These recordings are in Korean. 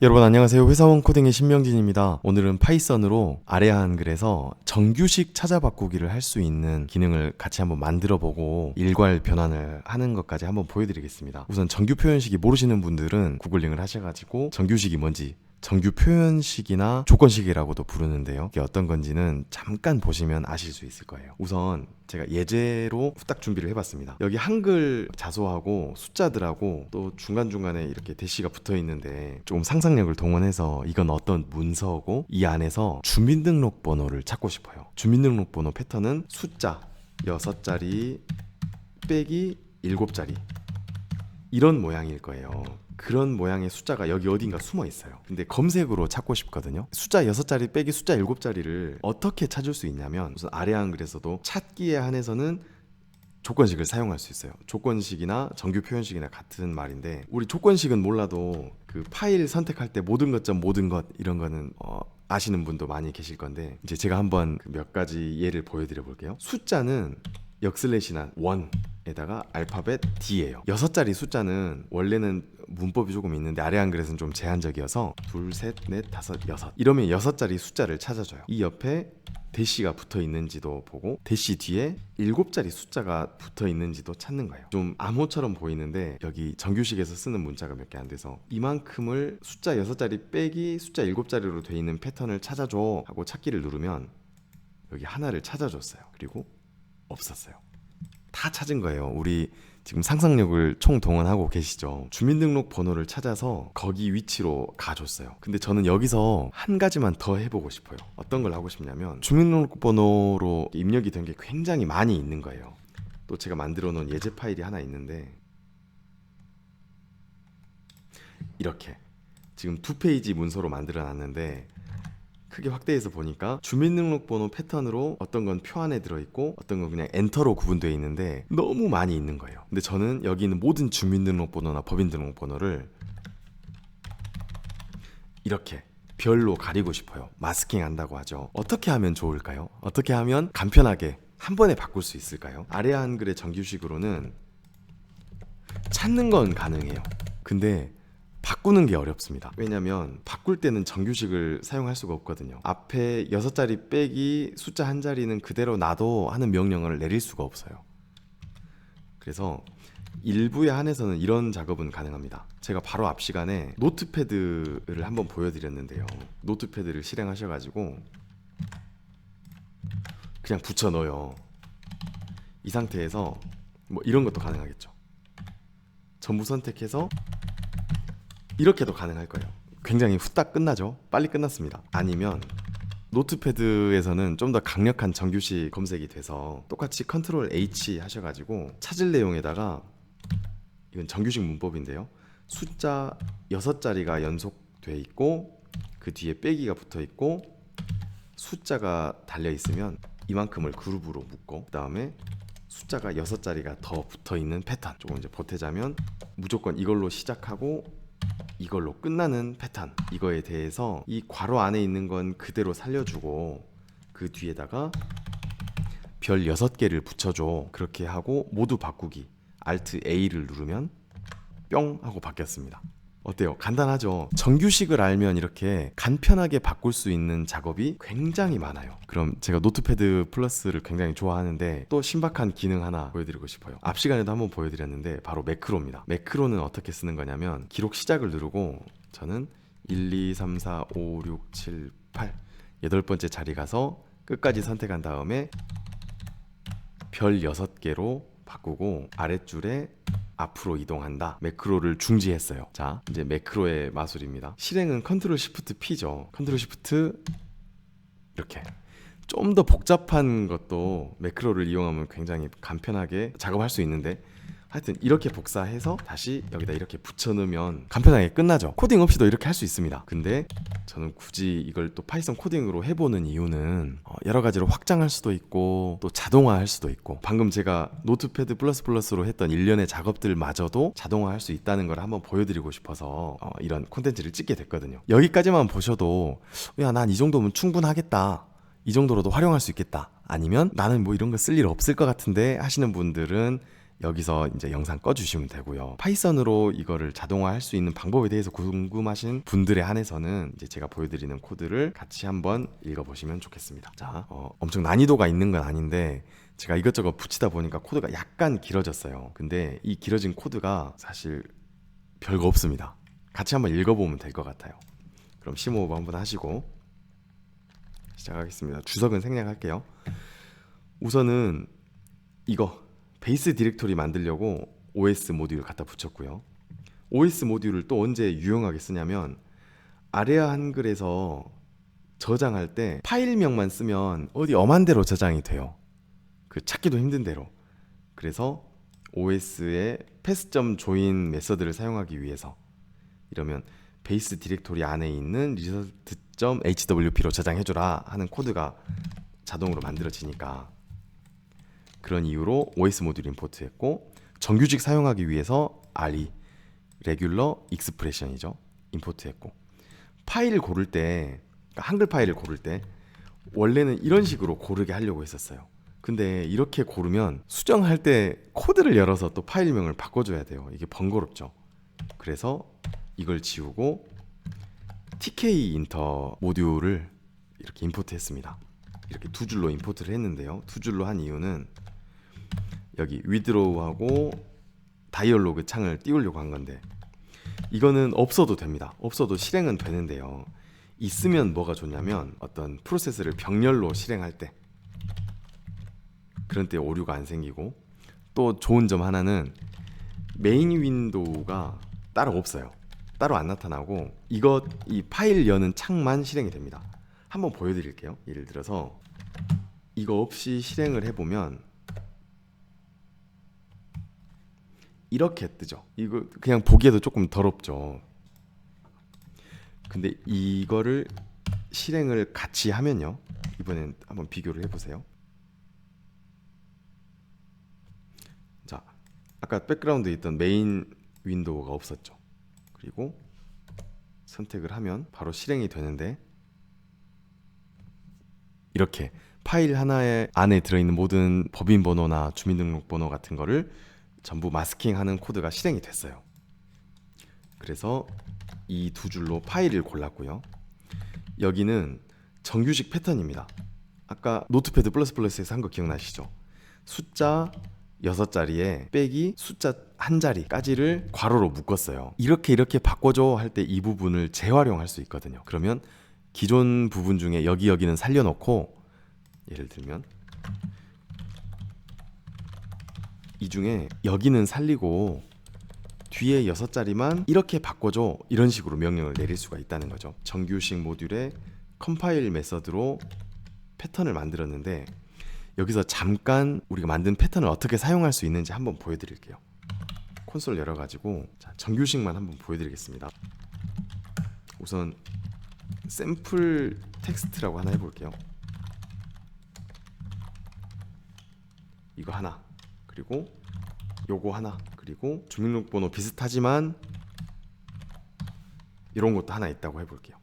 여러분 안녕하세요. 회사원 코딩의 신명진입니다. 오늘은 파이썬으로 아래아 한글에서 정규식 찾아 바꾸기를 할 수 있는 기능을 같이 한번 만들어 보고 일괄 변환을 하는 것까지 한번 보여드리겠습니다. 우선 정규 표현식이 모르시는 분들은 구글링을 하셔가지고 정규식이 뭔지, 정규 표현식이나 조건식이라고도 부르는데요. 이게 어떤 건지는 잠깐 보시면 아실 수 있을 거예요. 우선 제가 예제로 후딱 준비를 해봤습니다. 여기 한글 자소하고 숫자들하고 또 중간중간에 이렇게 대시가 붙어 있는데 조금 상상력을 동원해서 이건 어떤 문서고 이 안에서 주민등록번호를 찾고 싶어요. 주민등록번호 패턴은 숫자 6자리 빼기 7자리 이런 모양일 거예요. 그런 모양의 숫자가 여기 어딘가 숨어 있어요. 근데 검색으로 찾고 싶거든요. 숫자 6자리 빼기 숫자 7자리를 어떻게 찾을 수 있냐면 우선 아래 한글에서도 찾기에 한해서는 조건식을 사용할 수 있어요. 조건식이나 정규 표현식이나 같은 말인데 우리 조건식은 몰라도 그 파일 선택할 때 모든 것점 모든 것 이런 거는 아시는 분도 많이 계실 건데 이제 제가 한번 몇 가지 예를 보여드려 볼게요. 숫자는 역슬래시나 원에다가 알파벳 D예요. 6자리 숫자는 원래는 문법이 조금 있는데 아래 한글에서는 좀 제한적이어서 2, 셋, 넷, 다섯, 여섯 이러면 6자리 숫자를 찾아줘요. 이 옆에 대시가 붙어 있는지도 보고 대시 뒤에 7자리 숫자가 붙어 있는지도 찾는 거예요. 좀 암호처럼 보이는데 여기 정규식에서 쓰는 문자가 몇 개 안 돼서 이만큼을 숫자 6자리 빼기 숫자 7자리로 돼 있는 패턴을 찾아줘 하고 찾기를 누르면 여기 하나를 찾아줬어요. 그리고 없었어요. 다 찾은 거예요. 우리 지금 상상력을 총동원하고 계시죠. 주민등록번호를 찾아서 거기 위치로 가줬어요. 근데 저는 여기서 한 가지만 더 해보고 싶어요. 어떤 걸 하고 싶냐면 주민등록번호로 입력이 된 게 굉장히 많이 있는 거예요. 또 제가 만들어 놓은 예제 파일이 하나 있는데 이렇게 지금 2페이지 문서로 만들어 놨는데 크게 확대해서 보니까 주민등록번호 패턴으로 어떤 건 표 안에 들어있고 어떤 건 그냥 엔터로 구분되어 있는데 너무 많이 있는 거예요. 근데 저는 여기 있는 모든 주민등록번호나 법인등록번호를 이렇게 별로 가리고 싶어요. 마스킹 한다고 하죠. 어떻게 하면 좋을까요? 어떻게 하면 간편하게 한 번에 바꿀 수 있을까요? 아래 한글의 정규식으로는 찾는 건 가능해요. 근데 바꾸는 게 어렵습니다. 왜냐면 바꿀 때는 정규식을 사용할 수가 없거든요. 앞에 6자리 빼기 숫자 한 자리는 그대로 놔도 하는 명령을 내릴 수가 없어요. 그래서 일부에 한해서는 이런 작업은 가능합니다. 제가 바로 앞 시간에 노트패드를 한번 보여드렸는데요. 노트패드를 실행하셔가지고 그냥 붙여 넣어요. 이 상태에서 뭐 이런 것도 가능하겠죠. 전부 선택해서 이렇게도 가능할 거예요. 굉장히 후딱 끝나죠. 빨리 끝났습니다. 아니면 노트패드에서는 좀 더 강력한 정규식 검색이 돼서 똑같이 컨트롤 H 하셔가지고 찾을 내용에다가 이건 정규식 문법인데요. 숫자 6자리가 연속돼 있고 그 뒤에 빼기가 붙어 있고 숫자가 달려 있으면 이만큼을 그룹으로 묶고 그 다음에 숫자가 6자리가 더 붙어 있는 패턴 조금 이제 보태자면 무조건 이걸로 시작하고 이걸로 끝나는 패턴 이거에 대해서 이 괄호 안에 있는 건 그대로 살려주고 그 뒤에다가 별 6개를 붙여줘. 그렇게 하고 모두 바꾸기 Alt A를 누르면 뿅 하고 바뀌었습니다. 어때요? 간단하죠? 정규식을 알면 이렇게 간편하게 바꿀 수 있는 작업이 굉장히 많아요. 그럼 제가 노트패드 플러스를 굉장히 좋아하는데 또 신박한 기능 하나 보여드리고 싶어요. 앞 시간에도 한번 보여드렸는데 바로 매크로입니다. 매크로는 어떻게 쓰는 거냐면 기록 시작을 누르고 저는 1, 2, 3, 4, 5, 6, 7, 8 8번째 자리 가서 끝까지 선택한 다음에 별 6개로 바꾸고 아랫줄에 앞으로 이동한다. 매크로를 중지했어요. 자, 이제 매크로의 마술입니다. 실행은 컨트롤 시프트 P죠. 컨트롤 시프트 이렇게 좀 더 복잡한 것도 매크로를 이용하면 굉장히 간편하게 작업할 수 있는데 하여튼 이렇게 복사해서 다시 여기다 이렇게 붙여넣으면 간편하게 끝나죠. 코딩 없이도 이렇게 할 수 있습니다. 근데 저는 굳이 이걸 또 파이썬 코딩으로 해보는 이유는 여러 가지로 확장할 수도 있고 또 자동화할 수도 있고 방금 제가 노트패드 플러스로 했던 일련의 작업들마저도 자동화할 수 있다는 걸 한번 보여드리고 싶어서 이런 콘텐츠를 찍게 됐거든요. 여기까지만 보셔도 야, 난 이 정도면 충분하겠다. 이 정도로도 활용할 수 있겠다. 아니면 나는 뭐 이런 거 쓸 일 없을 것 같은데 하시는 분들은 여기서 이제 영상 꺼주시면 되고요. 파이썬으로 이거를 자동화할 수 있는 방법에 대해서 궁금하신 분들에 한해서는 이제 제가 보여드리는 코드를 같이 한번 읽어보시면 좋겠습니다. 자, 엄청 난이도가 있는 건 아닌데 제가 이것저것 붙이다 보니까 코드가 약간 길어졌어요. 근데 이 길어진 코드가 사실 별거 없습니다. 같이 한번 읽어보면 될 것 같아요. 그럼 심호흡 한번 하시고 시작하겠습니다. 주석은 생략할게요. 우선은 이거 베이스 디렉토리 만들려고 OS 모듈 갖다 붙였고요. OS 모듈을 또 언제 유용하게 쓰냐면 아레아 한글에서 저장할 때 파일명만 쓰면 어디 엄한 대로 저장이 돼요. 그 찾기도 힘든 대로. 그래서 OS의 path.join 메서드를 사용하기 위해서 이러면 베이스 디렉토리 안에 있는 result.hwp로 저장해줘라 하는 코드가 자동으로 만들어지니까 그런 이유로 OS 모듈 임포트했고 정규직 사용하기 위해서 RE Regular Expression이죠. 임포트했고 파일 고를 때 그러니까 한글 파일을 고를 때 원래는 이런 식으로 고르게 하려고 했었어요. 근데 이렇게 고르면 수정할 때 코드를 열어서 또 파일명을 바꿔줘야 돼요. 이게 번거롭죠. 그래서 이걸 지우고 TK 인터 모듈을 이렇게 임포트했습니다. 이렇게 두 줄로 임포트를 했는데요. 두 줄로 한 이유는 여기 withdraw하고 다이얼로그 창을 띄우려고 한 건데 이거는 없어도 됩니다. 없어도 실행은 되는데요. 있으면 뭐가 좋냐면 어떤 프로세스를 병렬로 실행할 때 그런 때 오류가 안 생기고 또 좋은 점 하나는 메인 윈도우가 따로 없어요. 따로 안 나타나고 이 파일 여는 창만 실행이 됩니다. 한번 보여드릴게요. 예를 들어서 이거 없이 실행을 해보면 이렇게 뜨죠. 이거 그냥 보기에도 조금 더럽죠. 근데 이거를 실행을 같이 하면요. 이번엔 한번 비교를 해보세요. 자, 아까 백그라운드에 있던 메인 윈도우가 없었죠. 그리고 선택을 하면 바로 실행이 되는데 이렇게 파일 하나에 안에 들어있는 모든 법인 번호나 주민등록번호 같은 거를 전부 마스킹하는 코드가 실행이 됐어요. 그래서 이 두 줄로 파일을 골랐고요. 여기는 정규식 패턴입니다. 아까 노트패드 플러스에서 한 거 기억나시죠? 숫자 6자리에 빼기 숫자 1자리까지를 괄호로 묶었어요. 이렇게 바꿔줘 할 때 이 부분을 재활용할 수 있거든요. 그러면 기존 부분 중에 여기는 살려놓고 예를 들면 이 중에 여기는 살리고 뒤에 6자리만 이렇게 바꿔줘 이런 식으로 명령을 내릴 수가 있다는 거죠. 정규식 모듈의 컴파일 메서드로 패턴을 만들었는데 여기서 잠깐 우리가 만든 패턴을 어떻게 사용할 수 있는지 한번 보여드릴게요. 콘솔 열어가지고 정규식만 한번 보여드리겠습니다. 우선 샘플 텍스트라고 하나 해볼게요. 이거 하나, 그리고 요거 하나, 그리고 주민등록번호 비슷하지만 이런 것도 하나 있다고 해볼게요.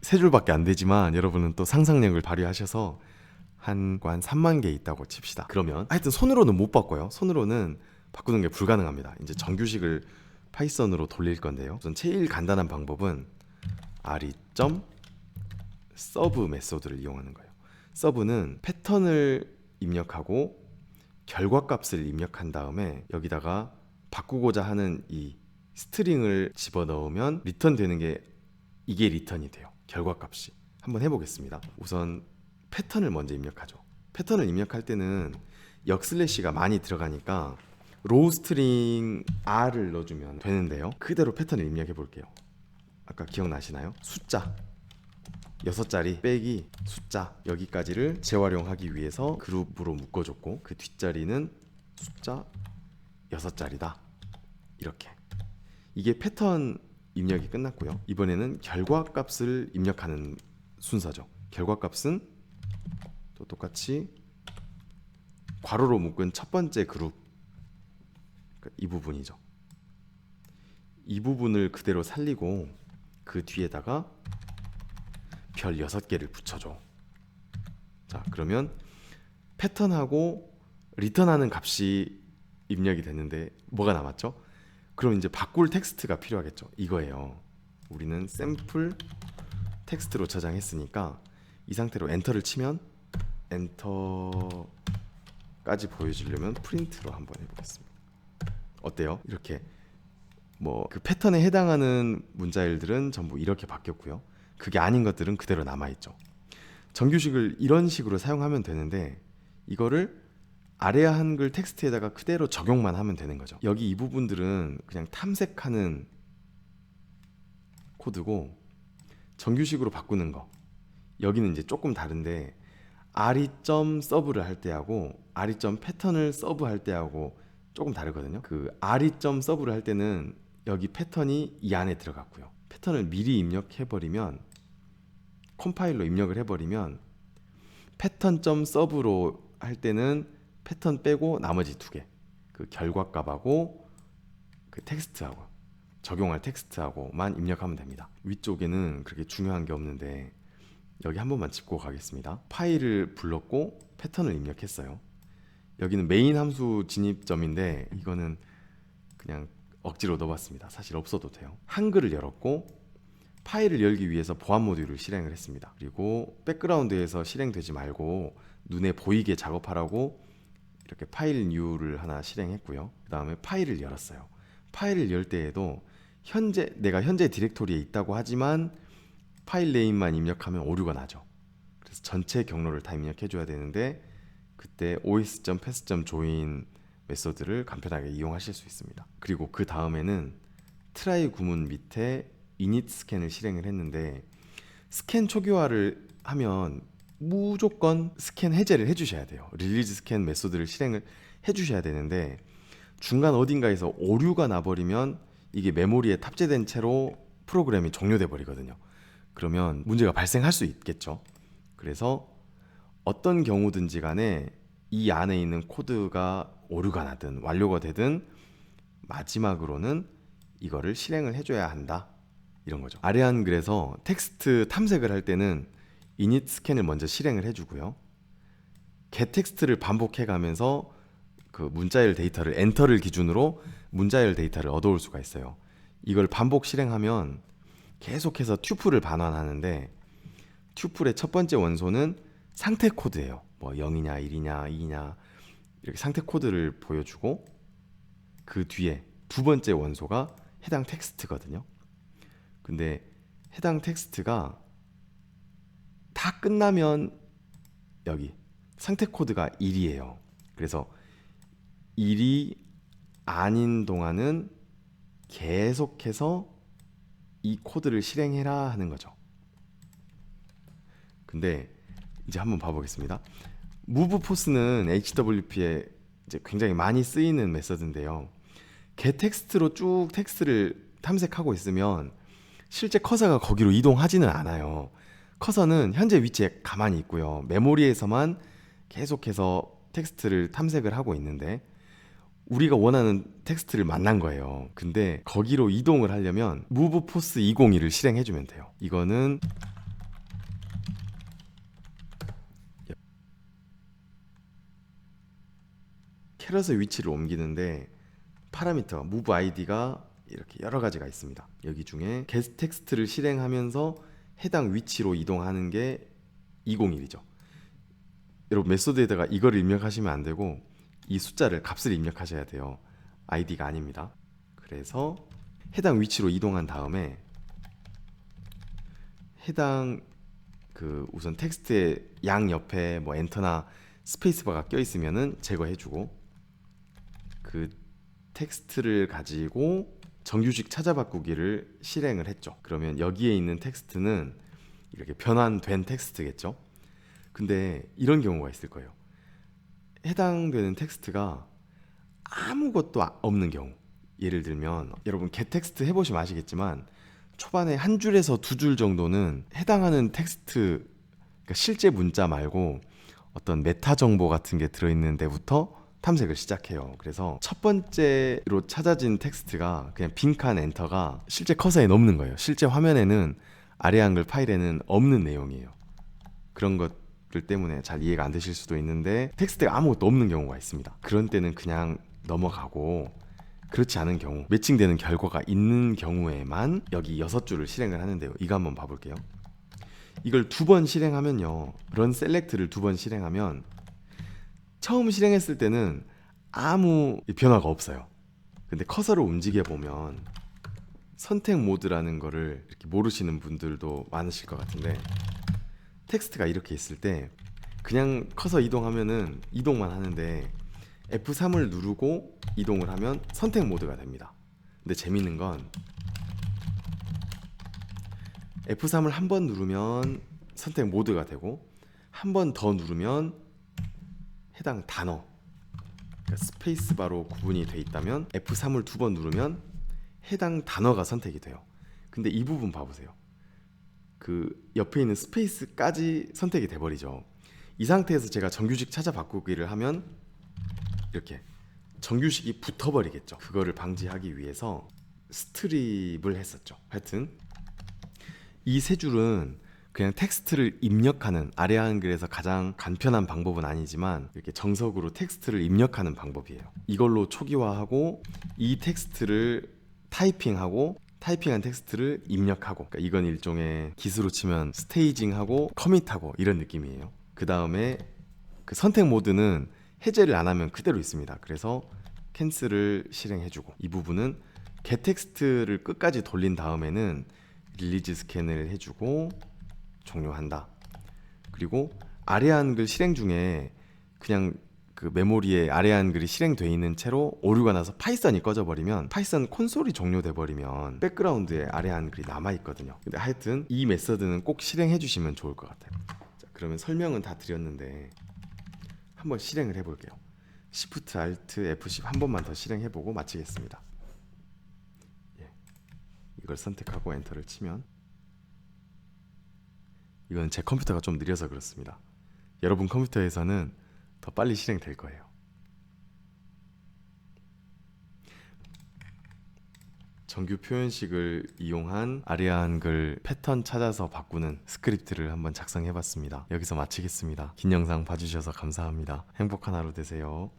세 줄밖에 안 되지만 여러분은 또 상상력을 발휘하셔서 한 3만 개 있다고 칩시다. 그러면 하여튼 손으로는 못 바꿔요. 손으로는 바꾸는 게 불가능합니다. 이제 정규식을 파이썬으로 돌릴 건데요. 우선 제일 간단한 방법은 re.serve 메소드를 이용하는 거예요. serve는 패턴을 입력하고 결과값을 입력한 다음에 여기다가 바꾸고자 하는 이 스트링을 집어넣으면 리턴되는 게 이게 리턴이 돼요. 결과값이. 한번 해보겠습니다. 우선 패턴을 먼저 입력하죠. 패턴을 입력할 때는 역슬래시가 많이 들어가니까 로우 스트링 R을 넣어주면 되는데요. 그대로 패턴을 입력해 볼게요. 아까 기억나시나요? 숫자 6자리 빼기 숫자 여기까지를 재활용하기 위해서 그룹으로 묶어줬고 그 뒷자리는 숫자 6자리다. 이렇게. 이게 패턴 입력이 끝났고요. 이번에는 결과값을 입력하는 순서죠. 결과값은 또 똑같이 괄호로 묶은 첫 번째 그룹 이 부분이죠. 이 부분을 그대로 살리고 그 뒤에다가 별 6개를 붙여줘. 자, 그러면 패턴하고 리턴하는 값이 입력이 됐는데 뭐가 남았죠? 그럼 이제 바꿀 텍스트가 필요하겠죠. 이거예요. 우리는 샘플 텍스트로 저장했으니까 이 상태로 엔터를 치면 엔터까지 보여주려면 프린트로 한번 해보겠습니다. 어때요? 이렇게 뭐 그 패턴에 해당하는 문자열들은 전부 이렇게 바뀌었고요. 그게 아닌 것들은 그대로 남아있죠. 정규식을 이런 식으로 사용하면 되는데 이거를 아래아 한글 텍스트에다가 그대로 적용만 하면 되는 거죠. 여기 이 부분들은 그냥 탐색하는 코드고 정규식으로 바꾸는 거 여기는 이제 조금 다른데 re.serv를 할 때하고 re.패턴을 서브할 때하고 조금 다르거든요. 그 re.serv를 할 때는 여기 패턴이 이 안에 들어갔고요. 패턴을 미리 입력해버리면 컴파일러 입력을 해버리면 패턴.serv로 할 때는 패턴 빼고 나머지 두 개, 그 결과값하고 그 텍스트하고 적용할 텍스트하고만 입력하면 됩니다. 위쪽에는 그렇게 중요한 게 없는데 여기 한 번만 짚고 가겠습니다. 파일을 불렀고 패턴을 입력했어요. 여기는 메인 함수 진입점인데 이거는 그냥 억지로 넣어봤습니다. 사실 없어도 돼요. 한글을 열었고 파일을 열기 위해서 보안 모듈을 실행을 했습니다. 그리고 백그라운드에서 실행되지 말고 눈에 보이게 작업하라고 이렇게 파일 뉴를 하나 실행했고요. 그 다음에 파일을 열었어요. 파일을 열 때에도 내가 현재 디렉토리에 있다고 하지만 파일 네임만 입력하면 오류가 나죠. 그래서 전체 경로를 다 입력해줘야 되는데 그때 os.pass.join 메소드를 간편하게 이용하실 수 있습니다. 그리고 그 다음에는 트라이 구문 밑에 init 스캔을 실행을 했는데 스캔 초기화를 하면 무조건 스캔 해제를 해주셔야 돼요. 릴리즈 스캔 메소드를 실행을 해주셔야 되는데 중간 어딘가에서 오류가 나버리면 이게 메모리에 탑재된 채로 프로그램이 종료돼 버리거든요. 그러면 문제가 발생할 수 있겠죠. 그래서 어떤 경우든지 간에 이 안에 있는 코드가 오류가 나든 완료가 되든 마지막으로는 이거를 실행을 해줘야 한다, 이런 거죠. 아래 한글에서 텍스트 탐색을 할 때는 init 스캔을 먼저 실행을 해주고요. get 텍스트를 반복해 가면서 그 문자열 데이터를 엔터를 기준으로 문자열 데이터를 얻어올 수가 있어요. 이걸 반복 실행하면 계속해서 튜플을 반환하는데 튜플의 첫 번째 원소는 상태 코드예요. 뭐 0이냐 1이냐 2냐 이렇게 상태 코드를 보여주고 그 뒤에 두 번째 원소가 해당 텍스트거든요. 근데 해당 텍스트가 다 끝나면 여기 상태 코드가 1이에요. 그래서 1이 아닌 동안은 계속해서 이 코드를 실행해라 하는 거죠. 근데 이제 한번 봐보겠습니다. move force는 HWP에 이제 굉장히 많이 쓰이는 메서드인데요. get 텍스트로 쭉 텍스트를 탐색하고 있으면 실제 커서가 거기로 이동하지는 않아요. 커서는 현재 위치에 가만히 있고요. 메모리에서만 계속해서 텍스트를 탐색을 하고 있는데 우리가 원하는 텍스트를 만난 거예요. 근데 거기로 이동을 하려면 move force 201을 실행해주면 돼요. 이거는 캐럿의 위치를 옮기는데 파라미터 move id가 이렇게 여러 가지가 있습니다. 여기 중에 get 텍스트를 실행하면서 해당 위치로 이동하는 게 201이죠. 여러분 메소드에다가 이걸 입력하시면 안 되고 이 숫자를 값을 입력하셔야 돼요. id가 아닙니다. 그래서 해당 위치로 이동한 다음에 해당 그 우선 텍스트의 양 옆에 뭐 엔터나 스페이스바가 껴 있으면은 제거해주고 그 텍스트를 가지고 정규식 찾아바꾸기를 실행을 했죠. 그러면 여기에 있는 텍스트는 이렇게 변환된 텍스트겠죠. 근데 이런 경우가 있을 거예요. 해당되는 텍스트가 아무것도 없는 경우, 예를 들면 여러분 get 텍스트 해보시면 아시겠지만 초반에 한 줄에서 두 줄 정도는 해당하는 텍스트, 그러니까 실제 문자 말고 어떤 메타 정보 같은 게 들어있는 데부터 탐색을 시작해요. 그래서 첫 번째로 찾아진 텍스트가 그냥 빈칸 엔터가 실제 커서에 없는 거예요. 실제 화면에는 아래 한글 파일에는 없는 내용이에요. 그런 것을 글 때문에 잘 이해가 안 되실 수도 있는데 텍스트가 아무것도 없는 경우가 있습니다. 그런 때는 그냥 넘어가고, 그렇지 않은 경우, 매칭되는 결과가 있는 경우에만 여기 6줄을 실행을 하는데요. 이거 한번 봐볼게요. 이걸 2번 실행하면요, 런 셀렉트를 2번 실행하면 처음 실행했을 때는 아무 변화가 없어요. 근데 커서를 움직여 보면 선택 모드라는 거를 이렇게 모르시는 분들도 많으실 것 같은데, 텍스트가 이렇게 있을 때 그냥 커서 이동하면은 이동만 하는데 F3을 누르고 이동을 하면 선택 모드가 됩니다. 근데 재밌는 건 F3을 한 번 누르면 선택 모드가 되고, 한 번 더 누르면 해당 단어, 그러니까 스페이스바로 구분이 돼 있다면 F3을 2번 누르면 해당 단어가 선택이 돼요. 근데 이 부분 봐보세요. 그 옆에 있는 스페이스까지 선택이 돼버리죠. 이 상태에서 제가 정규식 찾아 바꾸기를 하면 이렇게 정규식이 붙어버리겠죠. 그거를 방지하기 위해서 스트립을 했었죠. 하여튼 이 세 줄은 그냥 텍스트를 입력하는, 아래 한글에서 가장 간편한 방법은 아니지만 이렇게 정석으로 텍스트를 입력하는 방법이에요. 이걸로 초기화하고 이 텍스트를 타이핑하고, 타이핑한 텍스트를 입력하고, 그러니까 이건 일종의 기수로 치면 스테이징하고 커밋하고 이런 느낌이에요. 그 다음에 그 선택 모드는 해제를 안 하면 그대로 있습니다. 그래서 캔슬을 실행해주고, 이 부분은 get 텍스트를 끝까지 돌린 다음에는 릴리즈 스캔을 해주고 종료한다. 그리고 아래 한글 실행 중에 그냥 그 메모리에 아래 한글이 실행되어 있는 채로 오류가 나서 파이썬이 꺼져버리면, 파이썬 콘솔이 종료돼 버리면 백그라운드에 아래 한글이 남아있거든요. 근데 하여튼 이 메서드는 꼭 실행해 주시면 좋을 것 같아요. 자, 그러면 설명은 다 드렸는데 한번 실행을 해볼게요. Shift Alt F10 한 번만 더 실행해보고 마치겠습니다. 이걸 선택하고 엔터를 치면, 이건 제 컴퓨터가 좀 느려서 그렇습니다. 여러분 컴퓨터에서는 더 빨리 실행될 거예요. 정규 표현식을 이용한 아리아 한글 패턴 찾아서 바꾸는 스크립트를 한번 작성해봤습니다. 여기서 마치겠습니다. 긴 영상 봐주셔서 감사합니다. 행복한 하루 되세요.